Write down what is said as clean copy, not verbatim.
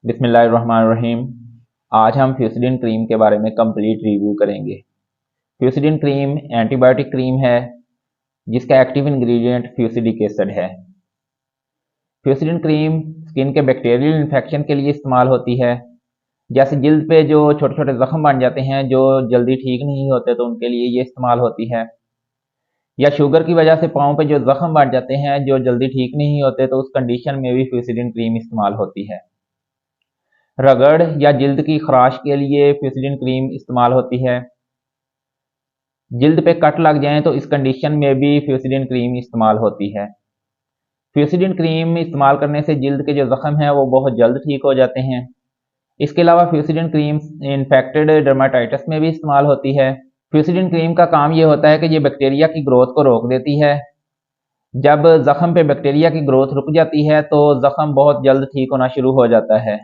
बिस्मिल्लाहिर्रहमानिर्रहीम। आज हम फ्यूसिडिन क्रीम के बारे में कंप्लीट रिव्यू करेंगे। फ्यूसिडिन क्रीम एंटीबायोटिक क्रीम है जिसका एक्टिव इंग्रेडिएंट फ्यूसिडिक एसिड है। फ्यूसिडिन क्रीम स्किन के बैक्टीरियल इन्फेक्शन के लिए इस्तेमाल होती है। जैसे जल्द पे जो छोटे छोटे जख्म बन जाते हैं जो जल्दी ठीक नहीं होते तो उनके लिए ये इस्तेमाल होती है। या शुगर की वजह से पाँव पे जो जख्म बन जाते हैं जो जल्दी ठीक नहीं होते तो उस कंडीशन में भी फ्यूसिडिन क्रीम इस्तेमाल होती है। रगड़ या जिल्द की खराश के लिए फ्यूसिडिन क्रीम इस्तेमाल होती है। जिल्द पे कट लग जाएं तो इस कंडीशन में भी फ्यूसिडिन क्रीम इस्तेमाल होती है। फ्यूसिडिन क्रीम इस्तेमाल करने से जिल्द के जो जख्म हैं वो बहुत जल्द ठीक हो जाते हैं। इसके अलावा फ्यूसिडिन क्रीम इन्फेक्टेड डर्माटाइटिस में भी इस्तेमाल होती है। फ्यूसिडिन क्रीम का काम ये होता है कि ये बैक्टीरिया की ग्रोथ को रोक देती है। जब जख्म पे बैक्टीरिया की ग्रोथ रुक जाती है तो जख्म बहुत जल्द ठीक होना शुरू हो जाता है।